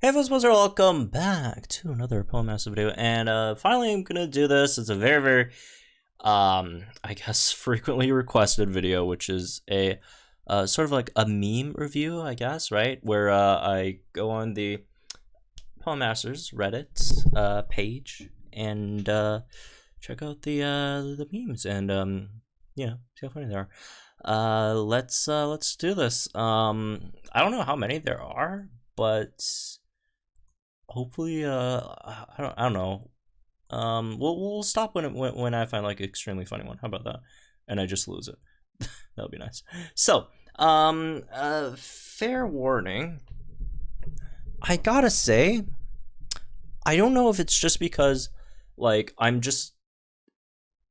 Hey everyone, welcome back to another Pokemon Masters video, and finally I'm gonna do this. It's a very, I guess frequently requested video, which is a sort of like a meme review, I guess, right? Where I go on the Pokemon Masters Reddit page and check out the memes and yeah, see how funny they are. Let's do this. I don't know how many there are, but hopefully I don't know, we'll stop when I find like an extremely funny one. How about that? And I just lose it. That would be nice. So fair warning, I gotta say, I don't know if it's just because like I'm just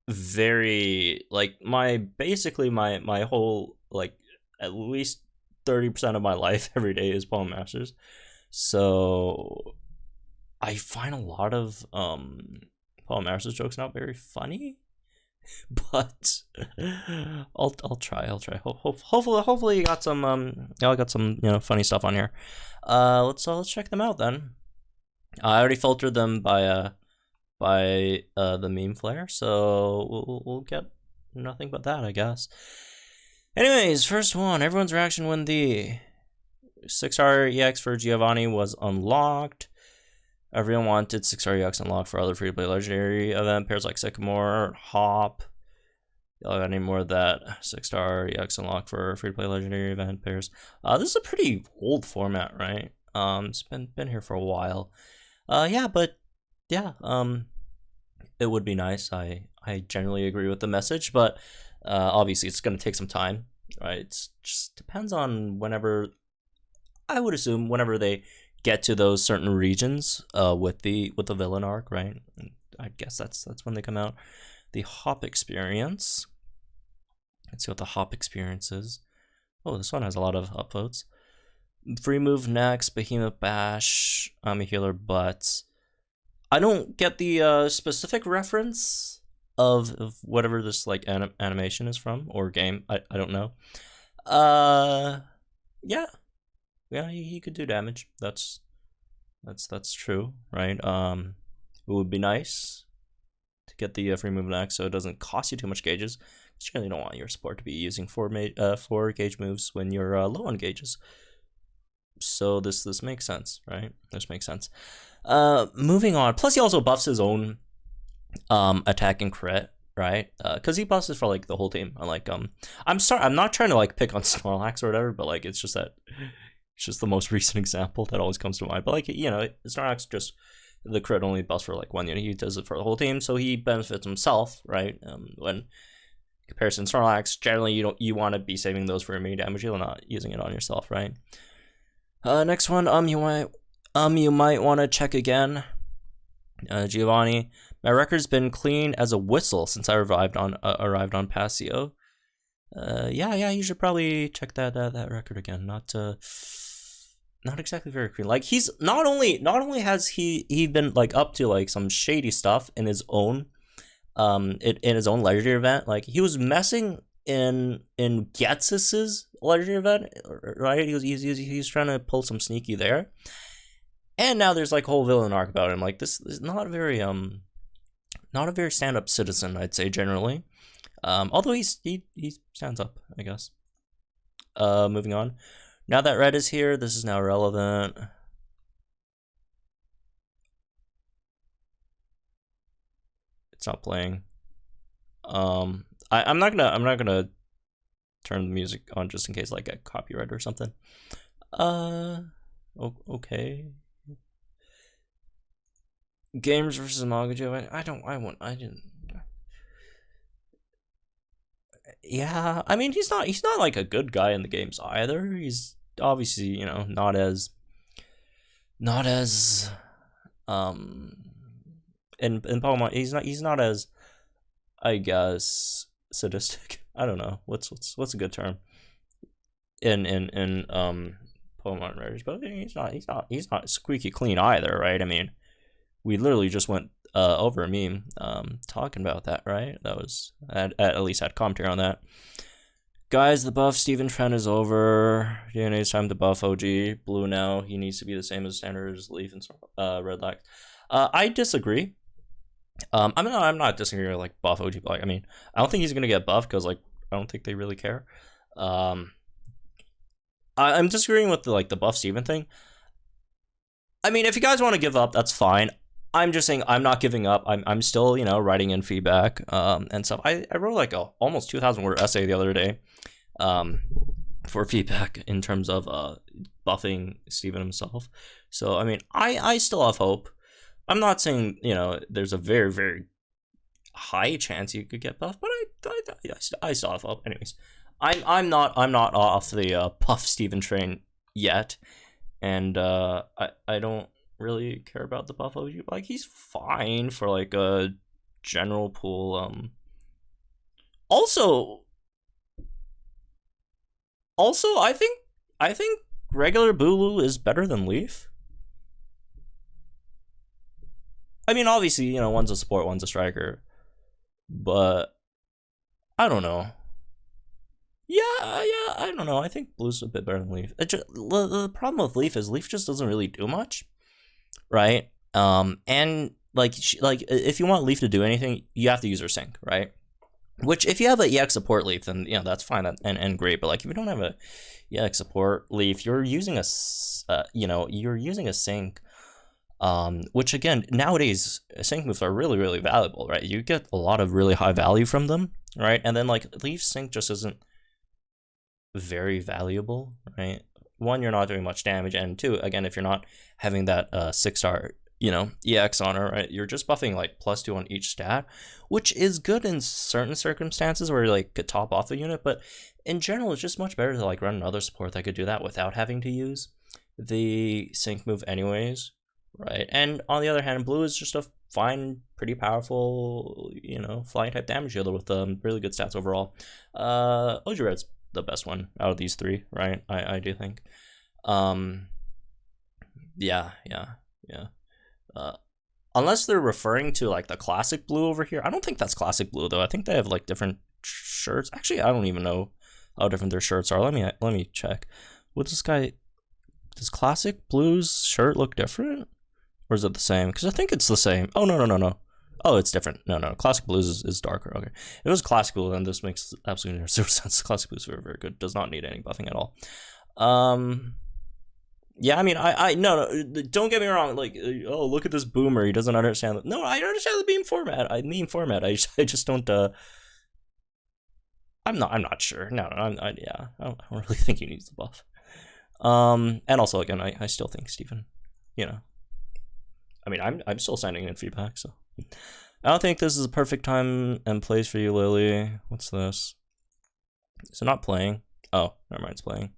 very like my whole like at least 30% of my life every day is Pokemon Masters. So I find a lot of Paul Masters jokes not very funny, but I'll try. Hopefully you got some I got some funny stuff on here. Let's check them out then. I already filtered them by the meme flare, so we'll get nothing but that, I guess. Anyways, first one, everyone's reaction when the 6-star EX for Giovanni was unlocked. Everyone wanted 6-star EX unlocked for other free-to-play legendary event pairs like Sycamore, Hop. Y'all got any more of that 6-star EX unlocked for free-to-play legendary event pairs? This is a pretty old format, right? It's been here for a while. Yeah, but yeah, it would be nice. I generally agree with the message, but obviously it's gonna take some time, right? It just depends on whenever. I would assume whenever they get to those certain regions with the villain arc, right? I guess that's when they come out. The Hop experience. Let's see what the Hop experience is. Oh, this one has a lot of upvotes. Free move next, Behemoth Bash. I'm a healer, but I don't get the specific reference of whatever this like animation is from or game. I don't know. Yeah, he could do damage. That's true, right? It would be nice to get the free move next, so it doesn't cost you too much gauges. You really don't want your support to be using four gauge moves when you're low on gauges. So this makes sense, right? This makes sense. Moving on. Plus, he also buffs his own attack and crit, right? Because he buffs it for like the whole team. I'm sorry, I'm not trying to like pick on Snorlax or whatever, but like it's just that. It's just the most recent example that always comes to mind. But like, Snorlax just the crit only buffs for like one unit. He does it for the whole team, so he benefits himself, right? When comparison to Snorlax, generally you want to be saving those for immediate damage. You're not using it on yourself, right? Next one, you might want to check again. Giovanni, my record's been clean as a whistle since I arrived on Passio. Yeah, you should probably check that record again. Not exactly very clean. Like he's not only has he been like up to like some shady stuff in his own in his own legendary event. Like he was messing in Getsis's legendary event, right? He's trying to pull some sneaky there. And now there's like a whole villain arc about him. Like this is not a very stand-up citizen, I'd say generally. Although he stands up, I guess. Moving on. Now that red is here, this is now relevant. It's not playing. I'm not gonna turn the music on just in case like get copyright or something. Okay. Games versus manga. I didn't. Yeah, I mean he's not like a good guy in the games either. He's obviously not as in Pokemon he's not as, I guess, sadistic. I don't know what's a good term in Pokemon Rares, but he's not squeaky clean either, right? I mean, we literally just went over a meme talking about that, right? That was at least had commentary on that. Guys, the buff Steven Trent is over. DNA, it's time to buff OG. Blue now. He needs to be the same as standard as Leaf and Red Lax. I disagree. I'm not disagreeing with like buff OG Black. I mean, I don't think he's gonna get buffed because like I don't think they really care. I'm disagreeing with the buff Steven thing. I mean, if you guys want to give up, that's fine. I'm just saying I'm not giving up. I'm still, you know, writing in feedback and stuff. I wrote like a almost 2,000 word essay the other day for feedback in terms of buffing Steven himself. So I mean, I still have hope. I'm not saying, you know, there's a very, very high chance you could get buffed, but I still have hope. Anyways, I'm not off the buff Steven train yet, and I don't really care about the buff OG. Like, he's fine for like a general pool. Also, I think regular Bulu is better than Leaf. I mean, obviously, you know, one's a support, one's a striker, but I don't know. Yeah, I don't know. I think Blue's a bit better than Leaf. The problem with Leaf is Leaf just doesn't really do much, right? And like if you want Leaf to do anything, you have to use her sync, right? Which if you have an EX support Leaf, then you know that's fine and great. But like if you don't have a EX support Leaf, you're using a sync. Which again, nowadays sync moves are really, really valuable, right? You get a lot of really high value from them, right? And then like Leaf sync just isn't very valuable, right? One, you're not doing much damage, and two, again, if you're not having that 6-star, you know, EX on her, right? You're just buffing like +2 on each stat, which is good in certain circumstances where you like could top off the unit, but in general, it's just much better to like run another support that could do that without having to use the sync move anyways. Right, and on the other hand, Blue is just a fine, pretty powerful, you know, flying type damage dealer with really good stats overall. OG Red's the best one out of these three, right? I do think. Yeah. Unless they're referring to like the classic Blue over here, I don't think that's classic Blue though. I think they have like different shirts. Actually, I don't even know how different their shirts are. Let me check. What's this guy? Does classic Blue's shirt look different? Or is it the same? Because I think it's the same. Oh, no. Oh, it's different. No. Classic Blues is darker. Okay. If it was Classic Blue, then this makes absolutely zero sense. Classic Blues is very, very good. Does not need any buffing at all. Yeah, I mean, no, don't get me wrong. Like, oh, look at this boomer. He doesn't understand. No, I understand the meme format. I just don't, I'm not sure. No, I don't really think he needs the buff. And also, again, I still think Steven, you know, I mean, I'm still sending in feedback, so I don't think this is a perfect time and place for you, Lily. What's this? Is it not playing? Oh, never mind, it's playing.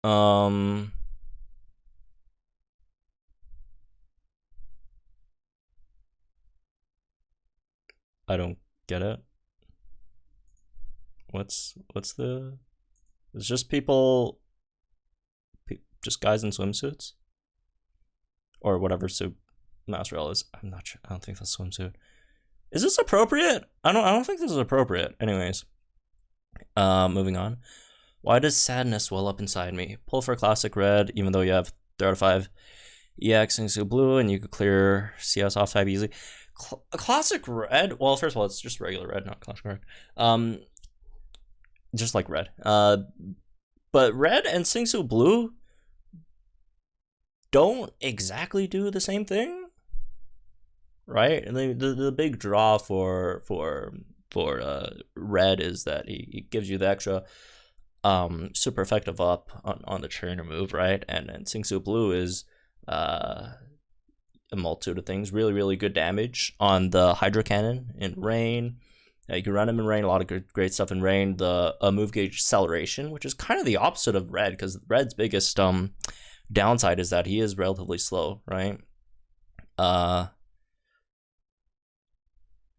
I don't get it. What's the? It's just people, just guys in swimsuits. Or whatever suit Master L is. I'm not sure. I don't think that's swimsuit. Is this appropriate? I don't think this is appropriate. Anyways. Moving on. Why does sadness well up inside me? Pull for classic red, even though you have 3 out of 5 EX into blue and you could clear CS off type easily. Classic red? Well, first of all, it's just regular red, not classic red. Just like red. But red and Singsu blue don't exactly do the same thing, right? And the big draw for red is that he gives you the extra super effective up on the trainer move, right? And Singsu blue is a multitude of things. Really, really good damage on the Hydro Cannon in rain. You can run him in rain, a lot of great stuff in rain. The move gauge acceleration, which is kind of the opposite of red, because red's biggest downside is that he is relatively slow, right? Telling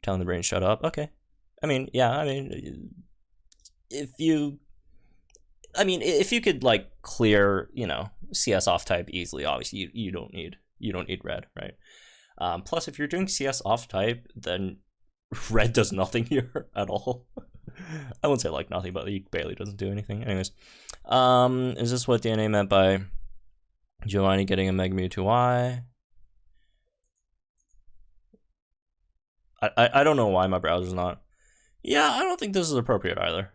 the brain shut up. Okay. I mean, yeah, I mean, if you could like clear, you know, CS off type easily, obviously you don't need red, right? Plus if you're doing CS off type, then red does nothing here at all. I wouldn't say like nothing, but he barely doesn't do anything. Anyways, is this what DNA meant by Giovanni getting a Mega Mewtwo Y? I don't know why my browser's not. Yeah, I don't think this is appropriate either.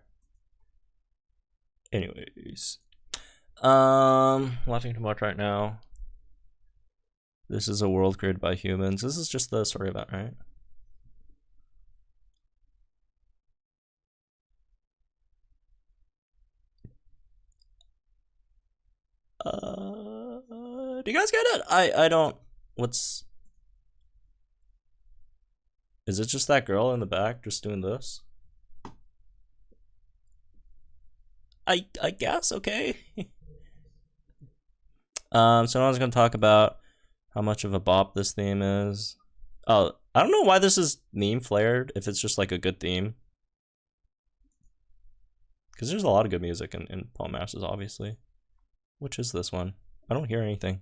Anyways, laughing too much right now. This is a world created by humans. This is just the story event, right? Do you guys get it? I don't. What's? Is it just that girl in the back just doing this? I guess, okay. So now I was gonna talk about how much of a bop this theme is. Oh, I don't know why this is meme flared if it's just like a good theme. Because there's a lot of good music in Pokemon Masters, obviously. Which is this one? I don't hear anything.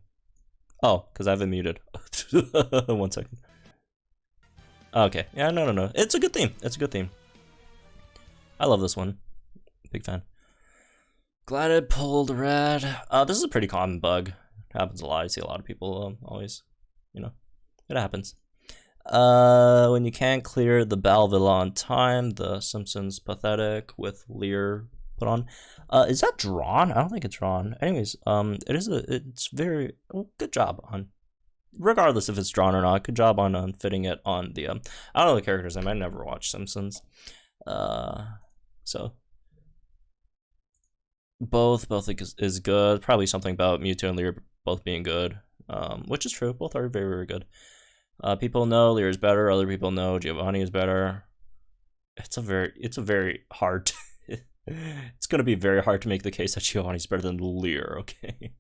Oh, because I have it muted. 1 second. Okay, yeah, no. It's a good theme. It's a good theme. I love this one. Big fan. Glad it pulled red. This is a pretty common bug. It happens a lot. I see a lot of people always, you know, it happens. When you can't clear the Balvilla on time, the Simpsons pathetic with Lear put on. Is that drawn? I don't think it's drawn. Anyways, it's very good job on, regardless if it's drawn or not. Good job on fitting it on the I don't know the characters. I might never watch Simpsons. So both is good. Probably something about Mewtwo and Lear both being good, which is true. Both are very, very good. People know Lear is better. Other people know Giovanni is better. It's a very hard. It's gonna be very hard to make the case that Giovanni's better than Lear. Okay.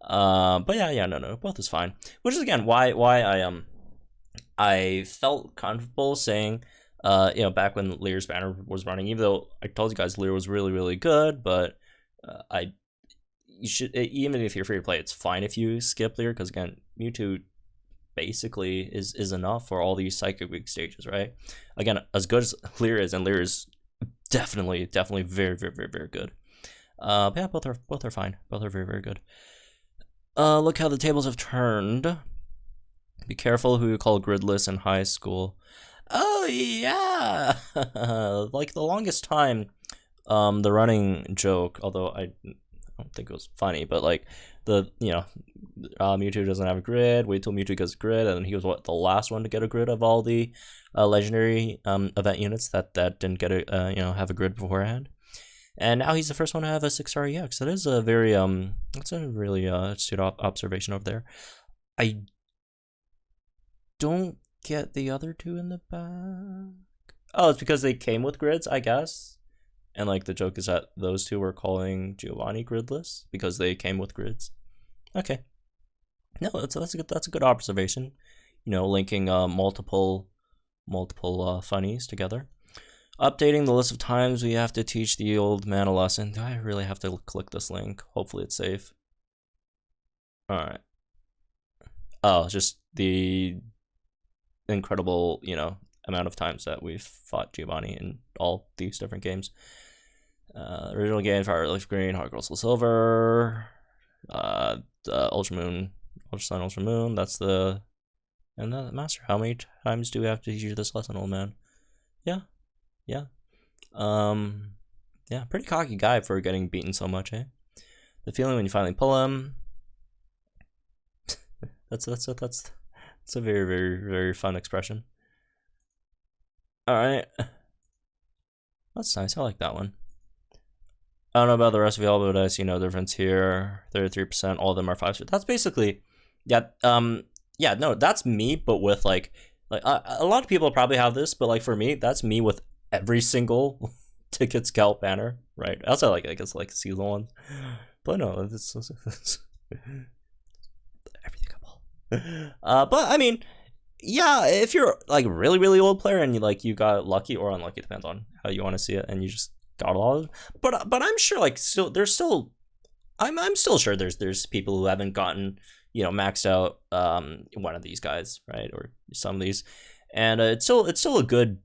But yeah, no, both is fine. Which is again why I felt comfortable saying, back when Lear's banner was running, even though I told you guys Lear was really, really good, but you should, even if you're free to play, it's fine if you skip Lear, because again, Mewtwo basically is enough for all these Psychic Week stages, right? Again, as good as Lear is, and Lear is definitely very, very, very, very good. But yeah, both are fine. Both are very, very good. Look how the tables have turned. Be careful who you call gridless in high school. Oh yeah, like the longest time, the running joke, although I don't think it was funny, but like Mewtwo doesn't have a grid. Wait till Mewtwo gets a grid, and he was the last one to get a grid of all the legendary event units that didn't get have a grid beforehand. And now he's the first one to have a 6-star EX. That is a very that's a really astute observation over there. I don't get the other two in the back. Oh, it's because they came with grids, I guess. And like the joke is that those two were calling Giovanni gridless because they came with grids. Okay. No, that's a good observation. Linking multiple funnies together. Updating the list of times we have to teach the old man a lesson. Do I really have to click this link? Hopefully it's safe. Alright. Oh, just the incredible, amount of times that we've fought Giovanni in all these different games. Original game, Fire Leaf Green, Heart Gold Silver, the Ultra Moon, Ultra Sun, Ultra Moon. That's the Master. How many times do we have to teach you this lesson, old man? Yeah. Pretty cocky guy for getting beaten so much, eh? The feeling when you finally pull him. that's a very, very, very fun expression. Alright. That's nice. I like that one. I don't know about the rest of y'all, but I see no difference here. 33%, all of them are 5-star. That's basically, no, that's me, but with like a lot of people probably have this, but like for me, that's me with every single ticket scalp banner, right? Also, I guess seasonal ones, but no, it's everything couple. But I mean, yeah, if you're like really, really old player and you got lucky or unlucky, depends on how you want to see it, and you just got all of them. But I'm sure I'm still sure there's people who haven't gotten maxed out one of these guys, right, or some of these, and it's still a good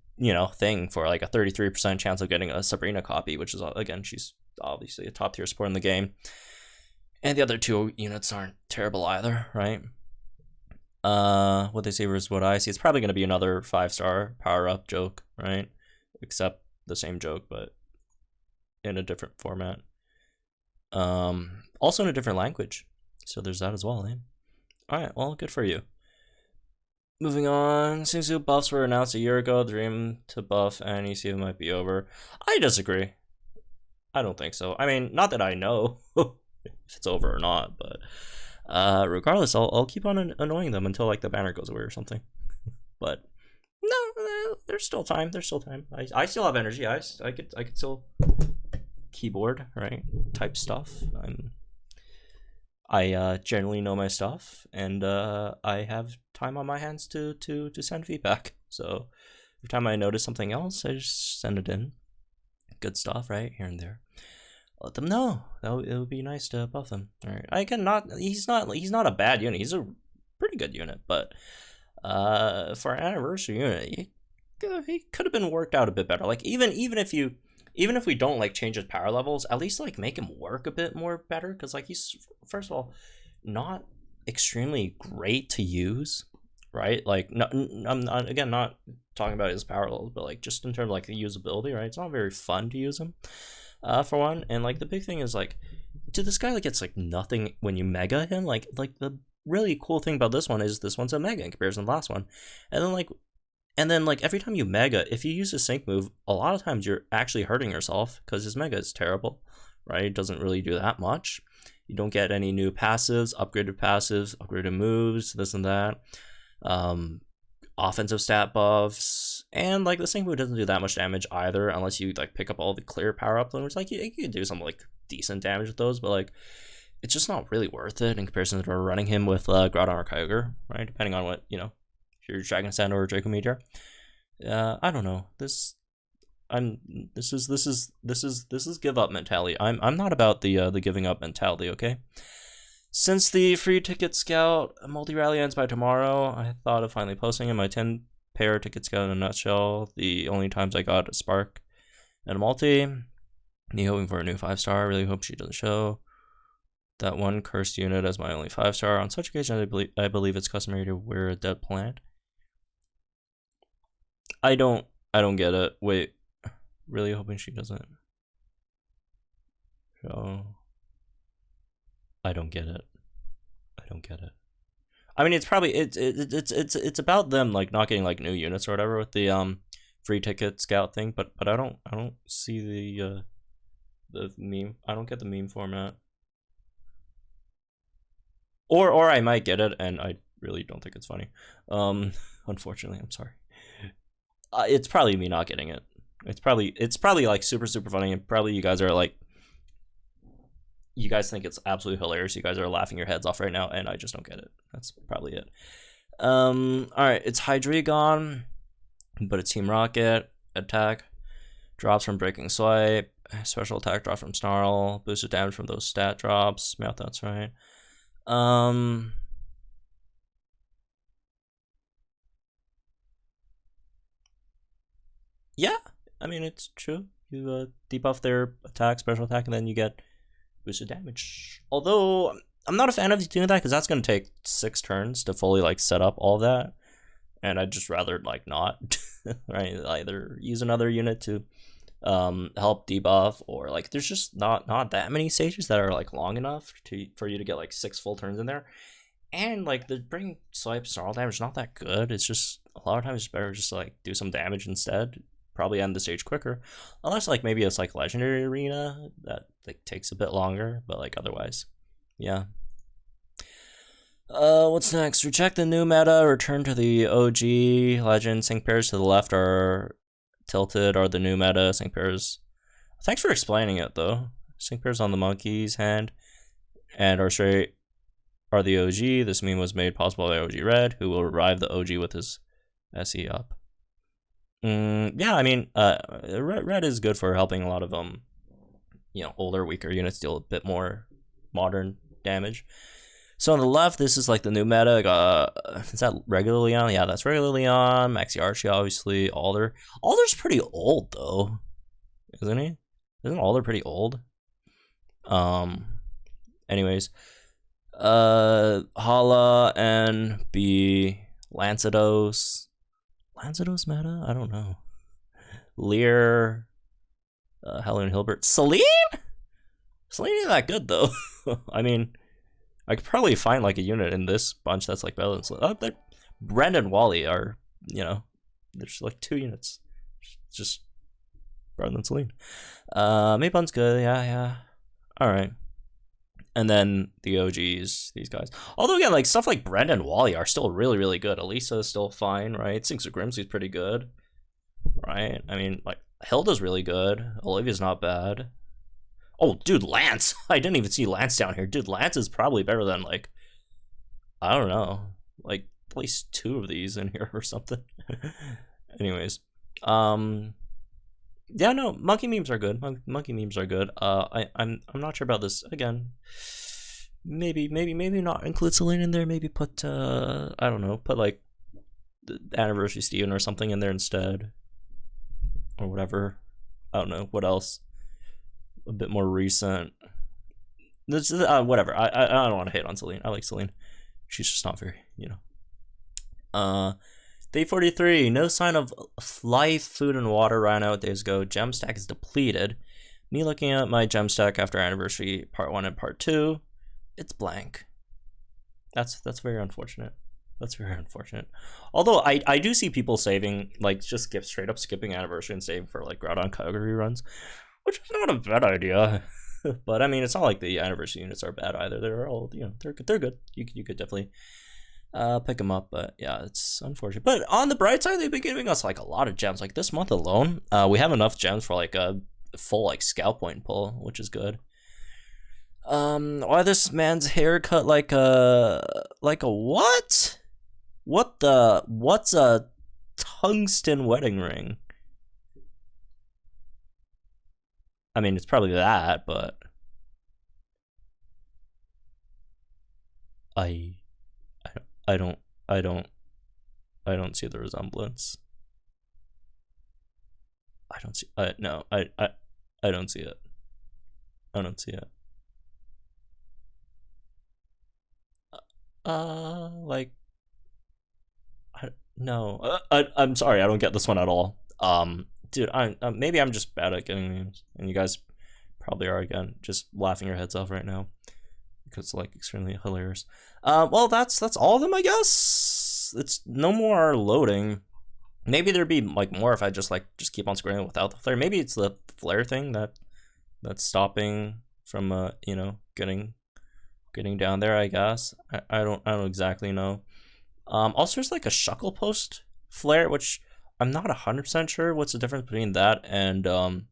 thing for like a 33% chance of getting a Sabrina copy, which is, again, she's obviously a top tier support in the game. And the other 2 units aren't terrible either, right? What they say versus what I see, it's probably going to be another 5-star power up joke, right? Except the same joke, but in a different format. Also in a different language. So there's that as well, eh? Alright, well, good for you. Moving on, Singsu buffs were announced a year ago. Dream to buff and ECU might be over. I disagree. I don't think so. I mean, not that I know if it's over or not, but regardless, I'll keep on annoying them until like the banner goes away or something. But no, there's still time. There's still time. I still have energy. I could still keyboard, right? Type stuff. I generally know my stuff, and I have time on my hands to send feedback. So every time I notice something else, I just send it in. Good stuff, right? Here and there. Let them know. It would be nice to buff him. All right. I cannot. He's not a bad unit. He's a pretty good unit, but for an anniversary unit, he could have been worked out a bit better. Like even if we don't like change his power levels, at least like make him work a bit more better, because like he's, first of all, not extremely great to use, right? Like I'm not talking about his power levels, but like just in terms of like the usability, right? It's not very fun to use him, for one. And like the big thing is like, dude, this guy like gets like nothing when you mega him. Like the really cool thing about this one is this one's a mega in comparison to the last one, and then like every time you mega, if you use a sync move, a lot of times you're actually hurting yourself because his mega is terrible, right? It doesn't really do that much. You don't get any new passives, upgraded moves, this and that. Offensive stat buffs, and like the sync move doesn't do that much damage either, unless you like pick up all the clear power up which like you can do some like decent damage with those, but like it's just not really worth it in comparison to running him with Groudon or Kyogre, right? Depending on what, if you're Dragon Sand or Draco Meteor. I don't know. This is give up mentality. I'm not about the giving up mentality, okay? Since the free ticket scout multi-rally ends by tomorrow, I thought of finally posting in my 10-pair ticket scout in a nutshell. The only times I got a spark and a multi. Me hoping for a new 5-star. I really hope she doesn't show that one cursed unit as my only 5-star. On such occasions, I believe it's customary to wear a dead plant. I don't get it. Wait, really hoping she doesn't show. I don't get it. I mean, it's probably it's about them like not getting like new units or whatever with the free ticket scout thing, but I don't see the meme. I don't get the meme format. Or I might get it and I really don't think it's funny. Unfortunately, I'm sorry. It's probably me not getting it. It's probably like super funny, and probably you guys are like, you guys think it's absolutely hilarious. You guys are laughing your heads off right now, and I just don't get it. That's probably it. Alright, it's Hydreigon, but it's Team Rocket. Attack drops from Breaking Swipe. Special attack drops from Snarl. Boosted damage from those stat drops. Mouth, that's right. Yeah, I mean, it's true. You debuff their attack, special attack, and then you get boosted damage. Although I'm not a fan of doing that because that's going to take 6 turns to fully like set up all of that, and I'd just rather like not. Right, either use another unit to help debuff, or like there's just not that many stages that are like long enough for you to get like 6 full turns in there, and like the bring swipe snarl damage is not that good. It's just a lot of times it's better just to, like, do some damage instead. Probably end the stage quicker, unless like maybe it's like legendary arena that like takes a bit longer, but like otherwise, yeah. What's next? Reject the new meta, return to the OG legend. Sync pairs to the left are tilted, are the new meta. Sync pairs, thanks for explaining it though. Sync pairs on the monkey's hand and are straight are the OG. This meme was made possible by OG Red, who will revive the OG with his SE up. Yeah, I mean, red is good for helping a lot of older, weaker units deal a bit more modern damage. So on the left, this is like the new meta. Is that regular Leon? Yeah, that's regular Leon. Maxi Archie, obviously. Alder. Alder's pretty old though, isn't he? Isn't Alder pretty old? Anyways, Hala and B Lancedos. Lancedos meta? I don't know. Lear, Helen Hilbert, Celine. Celine ain't that good though. I mean, I could probably find like a unit in this bunch that's like better than Celine. Oh, Brand and Wally are, there's like 2 units, just better than Celine. Maybun's good, yeah. All right. And then the OGs, these guys. Although again, like stuff like Brenda and Wally are still really, really good. Elisa is still fine, right? Sinks of Grimsley's pretty good, right? I mean, like Hilda's really good. Olivia's not bad. Oh, dude, Lance! I didn't even see Lance down here. Dude, Lance is probably better than like, I don't know, like at least 2 of these in here or something. Anyways, yeah, no, monkey memes are good. Monkey memes are good. I'm not sure about this again. Maybe not include Celine in there. Maybe put I don't know, put like the Anniversary Steven or something in there instead, or whatever. I don't know what else. A bit more recent. This whatever. I don't want to hate on Celine. I like Celine. She's just not very, Day 43, no sign of life, food, and water ran out days ago. Gem stack is depleted. Me looking at my gem stack after Anniversary Part 1 and Part 2, it's blank. That's very unfortunate. That's very unfortunate. Although I do see people saving, like just straight up skipping Anniversary and saving for like Groudon Kyogre runs, which is not a bad idea. But I mean, it's not like the Anniversary units are bad either. They're all, they're good. You could definitely pick them up, but yeah, it's unfortunate. But on the bright side, they've been giving us like a lot of gems. Like this month alone, we have enough gems for like a full like scout point pull, which is good. Why this man's haircut like a what? What's a tungsten wedding ring? I mean, it's probably that, but I don't see the resemblance. I don't see. No, I don't see it. I don't see it. Like, no. I'm sorry, I don't get this one at all. Dude, maybe I'm just bad at getting memes, and you guys probably are again, just laughing your heads off right now because it's like extremely hilarious. Well, that's all of them, I guess. It's no more loading. Maybe there'd be like more if I just keep on scrolling without the flare. Maybe it's the flare thing that's stopping from getting down there, I guess. I don't exactly know. Also there's like a Shuckle Post flare, which I'm not 100% sure what's the difference between that and the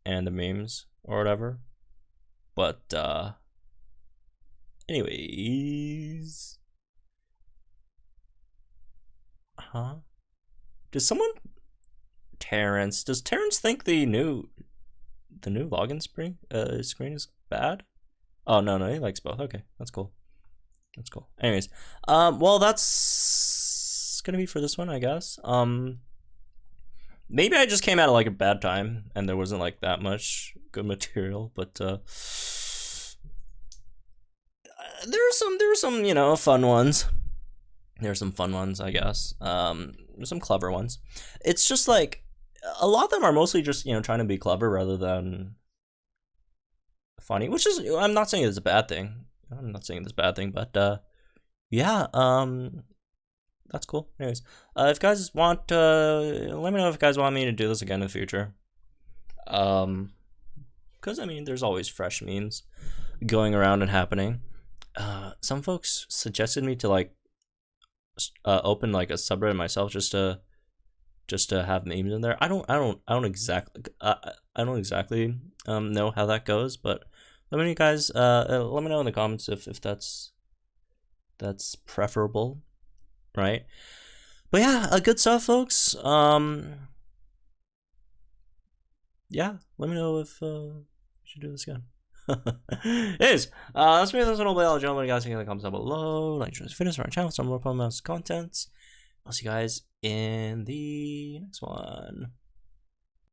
memes or whatever. But anyways, does Terrence think the new login screen is bad? Oh no, he likes both. Okay, that's cool. Anyways, well, that's gonna be for this one, I guess. Maybe I just came out of like a bad time and there wasn't like that much good material, but there were some fun ones. There's some fun ones, I guess. There's some clever ones. It's just like a lot of them are mostly just trying to be clever rather than funny, which is, I'm not saying it's a bad thing. But yeah, that's cool. Anyways, if you guys want, let me know if you guys want me to do this again in the future. Because I mean, there's always fresh memes going around and happening. Some folks suggested me to like open like a subreddit myself just to have memes in there. I don't exactly know how that goes, but let me know, guys. Let me know in the comments if that's preferable, right? But yeah, good stuff, folks. Yeah, let me know if we should do this again. Anyways, that's me. That's what I'll be. Gentlemen, guys, in the comments down below. Like, share this video for our channel, some more Pokemon content. I'll see you guys in the next one.